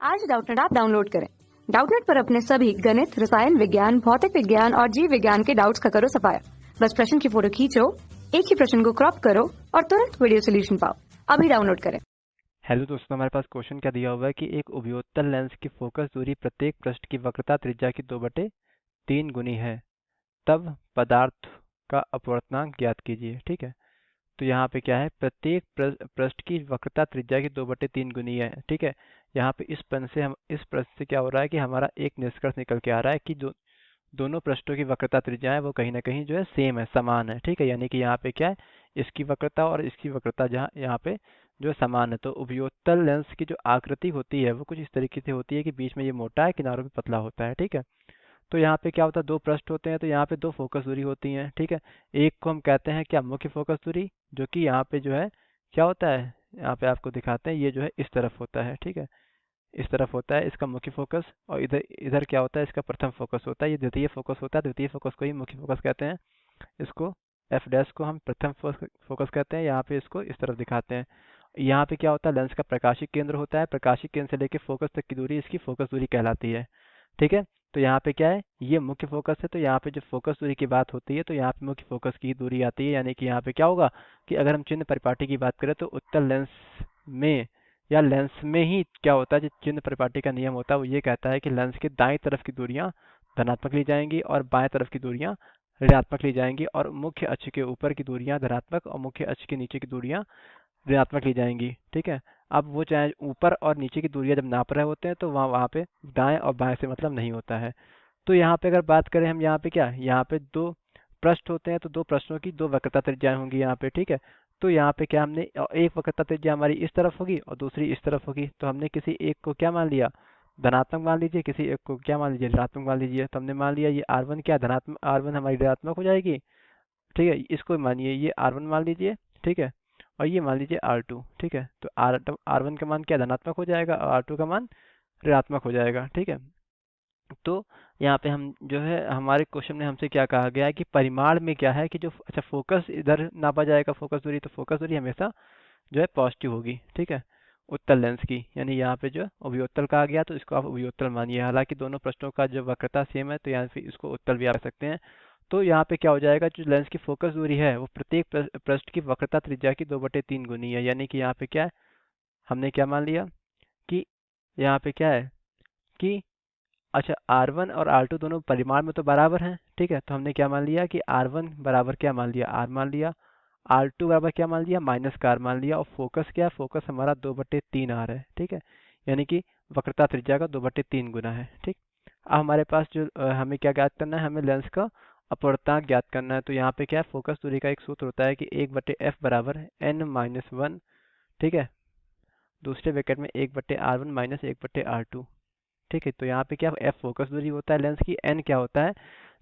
आज Doubtnut app download करें। Doubtnut पर अपने सभी गणित, रसायन विज्ञान, भौतिक विज्ञान और जीव विज्ञान के डाउट्स का करो सफाया। बस प्रश्न की फोटो खींचो, एक ही प्रश्न को क्रॉप करो और तुरंत वीडियो सोल्यूशन पाओ। अभी डाउनलोड करें। हेलो दोस्तों, हमारे पास क्वेश्चन क्या दिया हुआ है कि एक उपयोत्तल लेंस की फोकस दूरी प्रत्येक पृष्ठ की वक्रता त्रिज्या की 2/3 गुनी है, तब पदार्थ का अपवर्तनांक ज्ञात कीजिए। ठीक है, तो यहाँ पे क्या है, प्रत्येक पृष्ठ की वक्रता त्रिज्या की 2/3 गुनी है। ठीक है, यहाँ पे इस प्रश्न से क्या हो रहा है कि हमारा एक निष्कर्ष निकल के आ रहा है कि दोनों पृष्ठों की वक्रता त्रिज्या है वो कहीं ना कहीं जो है सेम है, समान है। ठीक है, यानी कि यहाँ पे क्या है, इसकी वक्रता और इसकी वक्रता जहाँ यहाँ पे जो समान है। तो उपयोत्तल लेंस की जो आकृति होती है वो कुछ इस तरीके से होती है कि बीच में ये मोटा है, किनारों पे पतला होता है। ठीक है, तो यहाँ पे क्या होता है, दो पृष्ठ होते हैं तो यहाँ पे दो फोकस दूरी होती है। ठीक है, एक को हम कहते हैं क्या, मुख्य फोकस दूरी, जो कि यहाँ पे जो है क्या होता है, यहाँ पे आपको दिखाते हैं, ये जो है इस तरफ होता है। ठीक है, इस तरफ होता है इसका मुख्य फोकस, और इधर इधर क्या होता है, इसका प्रथम फोकस होता है। ये द्वितीय फोकस होता है, द्वितीय फोकस को ही मुख्य फोकस कहते हैं। इसको एफ डैश को हम प्रथम फोकस कहते हैं। यहाँ पे इसको इस तरफ दिखाते हैं। यहाँ पे क्या होता है, लेंस का प्रकाशिक केंद्र होता है, प्रकाशिक केंद्र से लेकर फोकस तक की दूरी इसकी फोकस दूरी कहलाती है। ठीक है, तो यहाँ पे क्या है, ये मुख्य फोकस है, तो यहाँ पे जब फोकस दूरी की बात होती है तो यहाँ पे मुख्य फोकस की दूरी आती है। यानी कि यहाँ पे क्या होगा कि अगर हम चिन्ह परिपाटी की बात करें तो उत्तल लेंस में या लेंस में ही क्या होता है, जो चिन्ह परिपाटी का नियम होता है वो ये कहता है कि लेंस के दाएं तरफ की दूरियां धनात्मक ली जाएंगी और बाएं तरफ की दूरियां ऋणात्मक ली जाएंगी, और मुख्य अक्ष के ऊपर की दूरियां धनात्मक और मुख्य अक्ष के नीचे की दूरियां ऋणात्मक ली जाएंगी। ठीक है, अब वो चाहे ऊपर और नीचे की दूरियां जब नाप रहे होते हैं तो वहाँ वहाँ पे दाएं और बाएं से मतलब नहीं होता है। तो यहाँ पे अगर बात करें हम, यहाँ पे क्या, यहाँ पे दो पृष्ठ होते हैं तो दो पृष्ठों की दो वक्रता त्रिज्याएं होंगी यहाँ पे। ठीक है, तो यहाँ पे क्या, हमने एक वक्रता त्रिज्या हमारी इस तरफ होगी और दूसरी इस तरफ होगी, तो हमने किसी एक को क्या मान लिया, धनात्मक मान लीजिए, किसी एक को क्या मान लीजिए, ऋणात्मक मान लीजिए। तो हमने मान लिया ये R1 क्या, धनात्मक R1 हमारी ऋणात्मक हो जाएगी। ठीक है, इसको मानिए ये R1 मान लीजिए। ठीक है, और ये मान लीजिए R2। ठीक है, तो R1 का मान क्या, धनात्मक हो जाएगा और R2 का मान ऋणात्मक हो जाएगा। ठीक है, तो यहाँ पे हम जो है, हमारे क्वेश्चन में हमसे क्या कहा गया है कि परिमाण में क्या है कि जो अच्छा फोकस इधर नापा जाएगा फोकस दूरी, तो फोकस दूरी हमेशा जो है पॉजिटिव होगी। ठीक है, उत्तल लेंस की, यानी यहाँ पे जो उपयोत्तल कहा गया तो इसको आप उपयोत्तल मानिए। हालांकि दोनों पृष्ठों का जो वक्रता सेम है तो यहाँ पे इसको उत्तल भी आ सकते हैं। तो यहाँ पे क्या हो जाएगा, जो लेंस की फोकस दूरी है वो प्रत्येक पृष्ठ की वक्रता त्रिज्या की 2/3 गुनी है। यानी कि यहाँ पे क्या है, हमने क्या मान लिया कि यहाँ पे क्या है कि अच्छा R1 और R2 दोनों परिमाण में तो बराबर हैं। ठीक है, तो हमने क्या मान लिया कि R1 बराबर क्या मान लिया, R मान लिया, R2 बराबर क्या मान लिया, माइनस का R मान लिया, और फोकस क्या है, फोकस हमारा 2/3 R है। ठीक है, यानी कि वक्रता त्रिज्या का 2/3 गुना है। ठीक, अब हमारे पास जो हमें क्या ज्ञात करना है, हमें लेंस का अपवर्तनांक ज्ञात करना है। तो यहाँ पे क्या है, फोकस दूरी का एक सूत्र होता है कि 1/f बराबर n-1। ठीक है, दूसरे ब्रैकेट में 1/R1 माइनस 1/R2। ठीक है, तो यहाँ पे क्या, एफ फोकस दूरी होता है लेंस की, एन क्या होता है,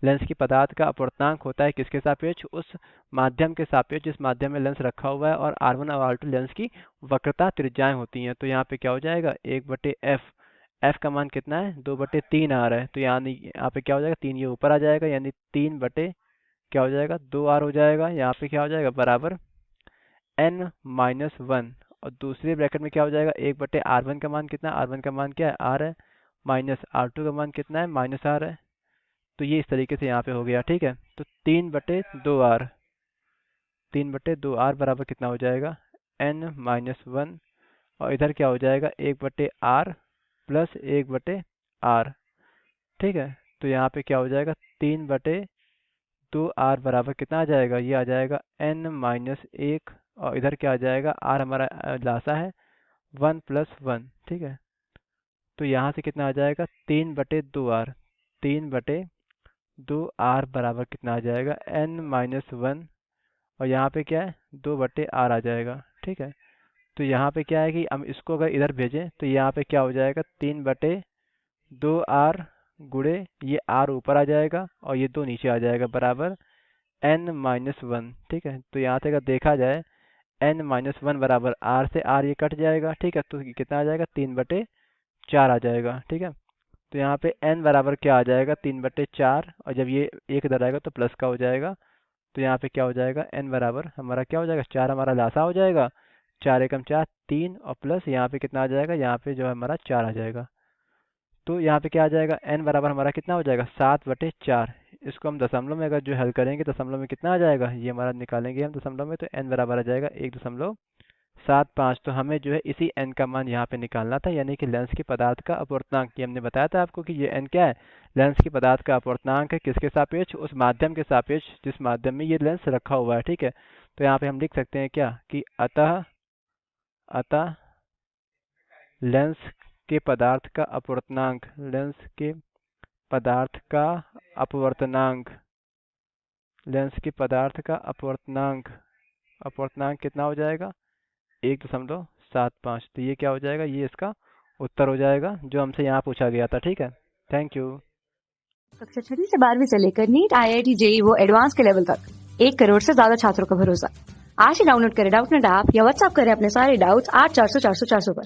लेंस की पदार्थ का अपवर्तनांक होता है किसके सापेक्ष, उस माध्यम के सापेक्ष जिस माध्यम में लेंस रखा हुआ है, और R1 और R2 लेंस की वक्रता त्रिज्याएं होती हैं। तो यहाँ पे क्या हो जाएगा, 1/f, एफ का मान कितना है, 2/3 आ रहा है, तो यहाँ पे क्या हो जाएगा, 3 ये ऊपर आ जाएगा, यानी 3 बटे क्या हो जाएगा, 2R हो जाएगा। यहाँ पे क्या हो जाएगा, बराबर n-1, और दूसरे ब्रैकेट में क्या हो जाएगा, 1/R1 का मान कितना, R1 का मान क्या है, R है, माइनस R2 का मान कितना है, माइनस R है। तो ये इस तरीके से यहाँ पे हो गया। ठीक है, तो 3/2R, 3/2R बराबर कितना हो जाएगा, n-1, और इधर क्या हो जाएगा, 1/R प्लस 1/R। ठीक है, तो यहाँ पे क्या हो जाएगा, 3/2R बराबर कितना आ जाएगा, ये आ जाएगा n-1, और इधर क्या आ जाएगा, R हमारा लासा है, 1 + 1। ठीक है, तो यहाँ से कितना आ जाएगा, 3/2R, 3/2R बराबर कितना आ जाएगा, n-1, और यहाँ पे क्या है, 2/R आ जाएगा। ठीक है, तो यहाँ पे क्या है कि हम इसको अगर इधर भेजें तो यहाँ पे क्या हो जाएगा, 3/2R गुणे ये R ऊपर आ जाएगा और ये 2 नीचे आ जाएगा, बराबर n-1। ठीक है, तो यहाँ से अगर देखा जाए n-1 बराबर R से R ये कट जाएगा। ठीक है, तो कितना आ जाएगा, 3/4 आ जाएगा। ठीक है, तो यहाँ पे n बराबर क्या आ जाएगा, 3/4, और जब ये एक इधर आएगा तो प्लस का हो जाएगा। तो यहाँ पे क्या हो जाएगा, n बराबर हमारा क्या हो जाएगा, 4 हमारा लासा हो जाएगा, 4 एकम 4, 3 और प्लस यहाँ पे कितना आ जाएगा, यहाँ पे जो है हमारा 4 आ जाएगा। तो यहाँ पे क्या आ जाएगा, n बराबर हमारा कितना हो जाएगा, 7/4। इसको हम दशमलव में अगर जो हल करेंगे, दशमलव में कितना आ जाएगा, ये हमारा निकालेंगे हम दशमलव में, तो n बराबर आ जाएगा 1.75। तो हमें जो है इसी n का मान यहाँ पे निकालना था, यानी कि लेंस की पदार्थ का अपवर्तनांक। ये हमने बताया था आपको कि ये n क्या है, लेंस की पदार्थ का अपवर्तनांक है। किसके सापेक्ष, उस माध्यम के सापेक्ष जिस माध्यम में ये लेंस रखा हुआ है। ठीक है, तो यहाँ पे हम लिख सकते हैं क्या, कि अतः लेंस के पदार्थ का अपवर्तनांक, लेंस के पदार्थ का अपवर्तनांक, लेंस के पदार्थ का अपवर्तनांक कितना हो जाएगा, 1.75। तो ये क्या हो जाएगा, ये इसका उत्तर हो जाएगा जो हमसे यहाँ पूछा गया था। ठीक है, थैंक यू। कक्षा 6वीं से 12वीं से लेकर नीट, IIT, JEE वो एडवांस के लेवल तक 1 करोड़ से ज्यादा छात्रों का भरोसा। आज ही डाउनलोड करें डाउटनेट ऐप या व्हाट्सएप करें अपने सारे डाउट्स 8400 400 400 पर।